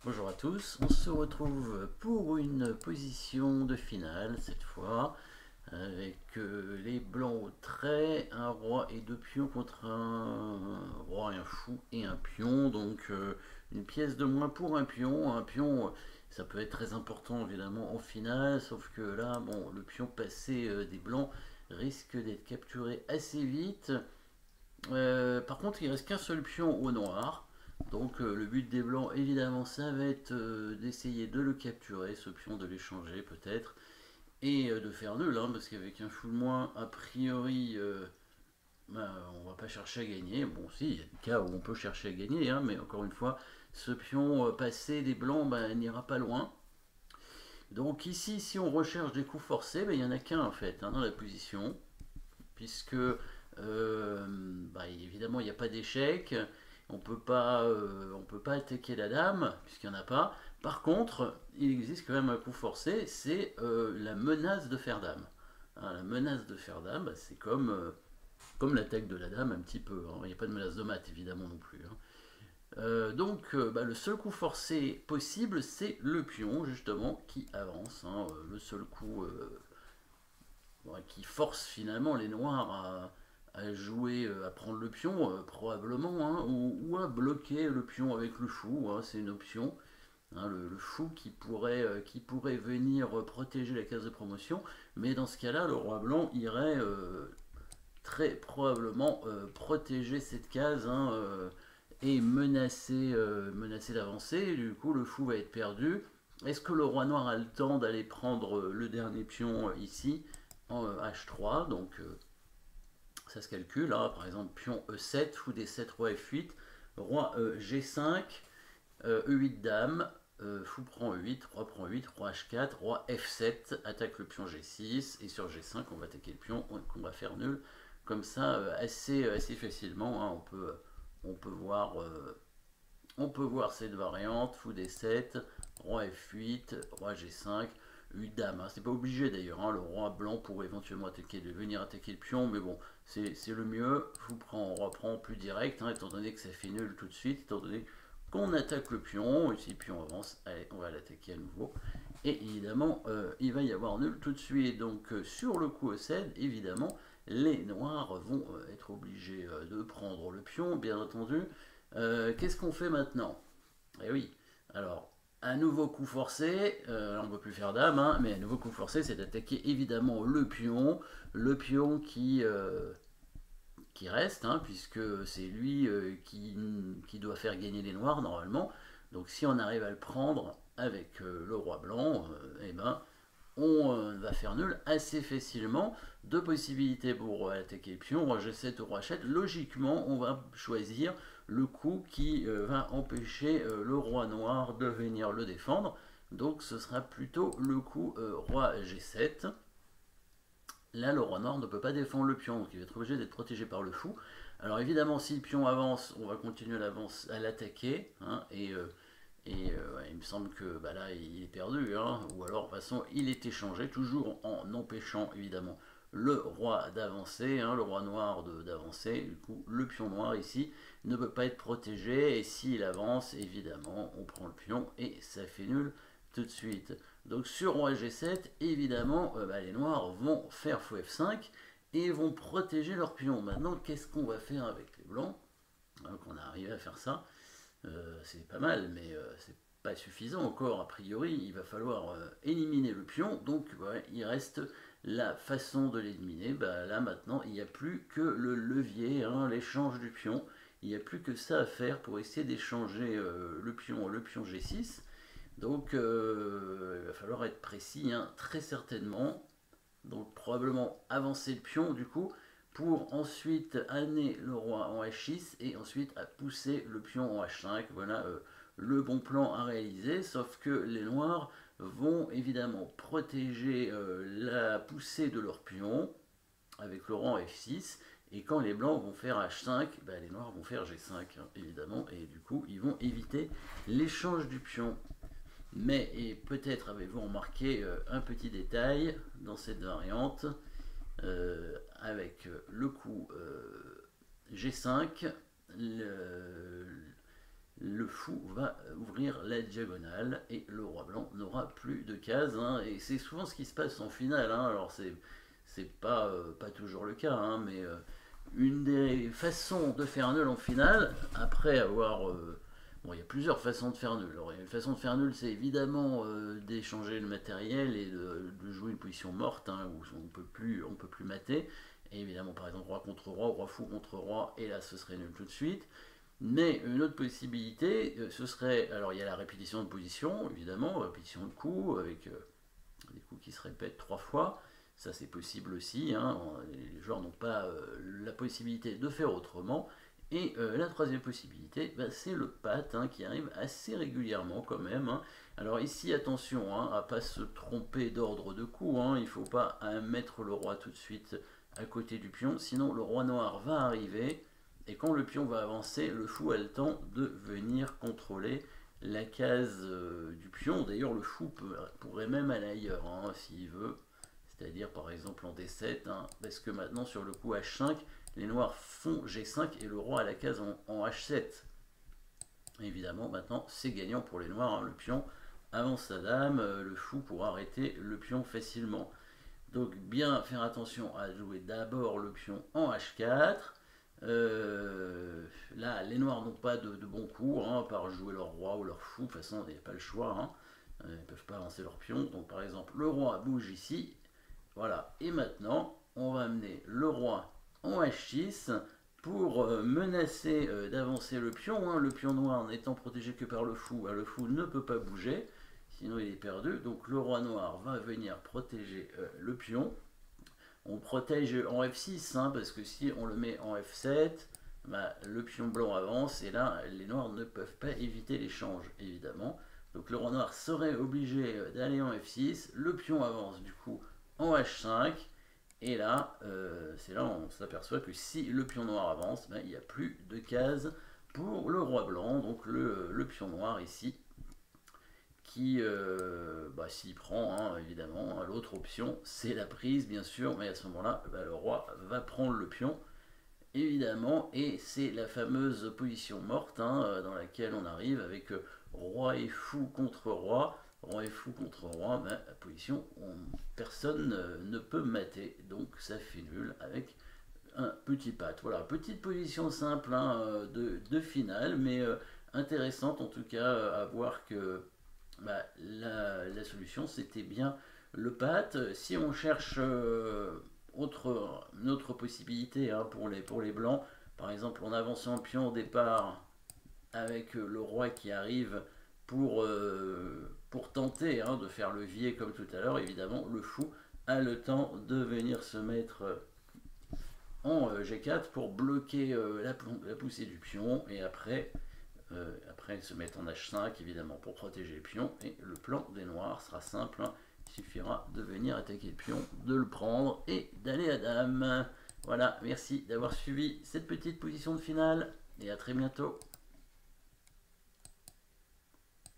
Bonjour à tous, on se retrouve pour une position de finale cette fois, avec les blancs au trait, un roi et deux pions contre un roi et un fou et un pion, donc une pièce de moins pour un pion ça peut être très important évidemment en finale, sauf que là, bon, le pion passé des blancs risque d'être capturé assez vite. Par contre, il reste qu'un seul pion au noir. Donc le but des blancs, évidemment, ça va être d'essayer de le capturer, ce pion, de l'échanger peut-être, et de faire nul, hein, parce qu'avec un fou de moins, a priori, ben, on va pas chercher à gagner. Bon, si, il y a des cas où on peut chercher à gagner, hein, mais encore une fois, ce pion passé des blancs ben, n'ira pas loin. Donc ici, si on recherche des coups forcés, ben, il n'y en a qu'un en fait, hein, dans la position, puisque bah, évidemment il n'y a pas d'échec, on peut pas attaquer la dame puisqu'il n'y en a pas. Par contre, il existe quand même un coup forcé, c'est la menace de fer dame. Hein, la menace de fer dame, bah, c'est comme l'attaque de la dame un petit peu. Hein. Il n'y a pas de menace de mat évidemment non plus. Hein. Bah, le seul coup forcé possible, c'est le pion justement qui avance. Hein. Le seul coup qui force finalement les noirs à jouer, à prendre le pion, probablement, hein, ou à bloquer le pion avec le fou, hein, c'est une option. Hein, le fou qui pourrait venir protéger la case de promotion, mais dans ce cas-là, le roi blanc irait très probablement protéger cette case hein, et menacer l'avancée. Du coup, le fou va être perdu. Est-ce que le roi noir a le temps d'aller prendre le dernier pion ici en H3? Donc ça se calcule. Hein. Par exemple, pion E7, fou D7, roi F8, roi G5, E8 dame, fou prend E8, roi prend E8, roi H4, roi F7, attaque le pion G6, et sur G5, on va attaquer le pion qu'on va faire nul. Comme ça, assez facilement, hein, on peut voir cette variante, fou D7, roi F8, roi G5, U dame. Hein. C'est pas obligé d'ailleurs, hein, le roi blanc pourrait éventuellement venir attaquer le pion, mais bon, c'est le mieux. Fou prend, roi prend plus direct, hein, étant donné que ça fait nul tout de suite, étant donné qu'on attaque le pion, et si le pion avance, allez, on va l'attaquer à nouveau. Et évidemment, il va y avoir nul tout de suite. Donc sur le coup E7, évidemment, les noirs vont être obligés de prendre le pion, bien entendu. Qu'est-ce qu'on fait maintenant? Eh oui, alors, un nouveau coup forcé, on ne peut plus faire dame, hein, mais un nouveau coup forcé, c'est d'attaquer évidemment le pion qui reste, hein, puisque c'est lui qui doit faire gagner les noirs normalement. Donc si on arrive à le prendre avec le roi blanc, eh ben, on va faire nul assez facilement. Deux possibilités pour attaquer le pion, roi G7 ou roi H7. Logiquement, on va choisir le coup qui va empêcher le roi noir de venir le défendre. Donc ce sera plutôt le coup roi G7. Là, le roi noir ne peut pas défendre le pion, donc il va être obligé d'être protégé par le fou. Alors évidemment, si le pion avance, on va continuer à l'attaquer, hein, ouais, il me semble que bah là, il est perdu, hein, ou alors de toute façon, il est échangé, toujours en empêchant évidemment le roi d'avancer, hein, le roi noir d'avancer. Du coup, le pion noir ici ne peut pas être protégé, et s'il avance, évidemment, on prend le pion et ça fait nul tout de suite. Donc sur roi G7, évidemment, bah, les noirs vont faire fou F5 et vont protéger leur pion. Maintenant, qu'est-ce qu'on va faire avec les blancs? Donc on a arrivé à faire ça. C'est pas mal, mais c'est pas suffisant encore. A priori, il va falloir éliminer le pion. Donc, ouais, il reste la façon de l'éliminer. Bah, là, maintenant, il n'y a plus que le levier, hein, l'échange du pion. Il n'y a plus que ça à faire pour essayer d'échanger le pion G6. Donc, il va falloir être précis, hein, très certainement. Donc, probablement avancer le pion, du coup, pour ensuite amener le roi en H6 et ensuite à pousser le pion en H5. Voilà le bon plan à réaliser, sauf que les noirs vont évidemment protéger la poussée de leur pion avec le roi en F6, et quand les blancs vont faire H5, bah, les noirs vont faire G5, hein, évidemment, et du coup ils vont éviter l'échange du pion. Mais, et peut-être avez-vous remarqué un petit détail dans cette variante, avec le coup G5, le fou va ouvrir la diagonale et le roi blanc n'aura plus de cases. Hein, et c'est souvent ce qui se passe en finale. Hein, alors c'est pas toujours le cas, hein, mais une des façons de faire nul en finale, après avoir... bon, il y a plusieurs façons de faire nul. Alors, une façon de faire nul, c'est évidemment d'échanger le matériel et de jouer une position morte, hein, où on peut plus mater. Et évidemment, par exemple, roi contre roi, roi fou contre roi, et là, ce serait nul tout de suite. Mais une autre possibilité, ce serait... Alors, il y a la répétition de position, évidemment, répétition de coups, avec des coups qui se répètent 3 fois. Ça, c'est possible aussi. Hein. Les joueurs n'ont pas la possibilité de faire autrement. Et la troisième possibilité, bah, c'est le pat, hein, qui arrive assez régulièrement quand même. Hein. Alors ici, attention, hein, à ne pas se tromper d'ordre de coup. Hein. Il ne faut pas mettre le roi tout de suite à côté du pion, sinon le roi noir va arriver. Et quand le pion va avancer, le fou a le temps de venir contrôler la case du pion. D'ailleurs, le fou pourrait même aller ailleurs, hein, s'il veut. C'est-à-dire par exemple en D7, hein, parce que maintenant sur le coup H5, les noirs font G5 et le roi à la case en H7. Évidemment, maintenant c'est gagnant pour les noirs, hein, le pion avance sa dame, le fou pourra arrêter le pion facilement. Donc bien faire attention à jouer d'abord le pion en H4. Là, les noirs n'ont pas de bons coups, hein, par jouer leur roi ou leur fou, de toute façon, il n'y a pas le choix. Hein. Ils ne peuvent pas avancer leur pion. Donc par exemple, le roi bouge ici. Voilà, et maintenant, on va amener le roi en H6 pour menacer d'avancer le pion. Hein. Le pion noir n'étant protégé que par le fou ne peut pas bouger, sinon il est perdu. Donc le roi noir va venir protéger le pion. On protège en F6, hein, parce que si on le met en F7, bah, le pion blanc avance, et là, les noirs ne peuvent pas éviter l'échange, évidemment. Donc le roi noir serait obligé d'aller en F6, le pion avance du coup en H5, et là, c'est là où on s'aperçoit que si le pion noir avance, ben, il n'y a plus de cases pour le roi blanc, donc le pion noir ici, qui, bah, s'il prend, hein, évidemment, hein, l'autre option, c'est la prise, bien sûr, mais à ce moment-là, bah, le roi va prendre le pion, évidemment, et c'est la fameuse position morte, hein, dans laquelle on arrive avec roi et fou contre roi. Roi et fou contre roi, ben, la position, personne ne peut mater, donc ça fait nul avec un petit pat. Voilà, petite position simple, hein, de finale, mais intéressante en tout cas à voir que bah, la solution c'était bien le pat. Si on cherche une autre possibilité, hein, pour les blancs, par exemple en avançant le pion au départ avec le roi qui arrive pour tenter, hein, de faire levier comme tout à l'heure, évidemment, le fou a le temps de venir se mettre en G4 pour bloquer la poussée du pion, et après se mettre en H5, évidemment, pour protéger le pion, et le plan des noirs sera simple, hein. Il suffira de venir attaquer le pion, de le prendre et d'aller à dame. Voilà, merci d'avoir suivi cette petite position de finale, et à très bientôt.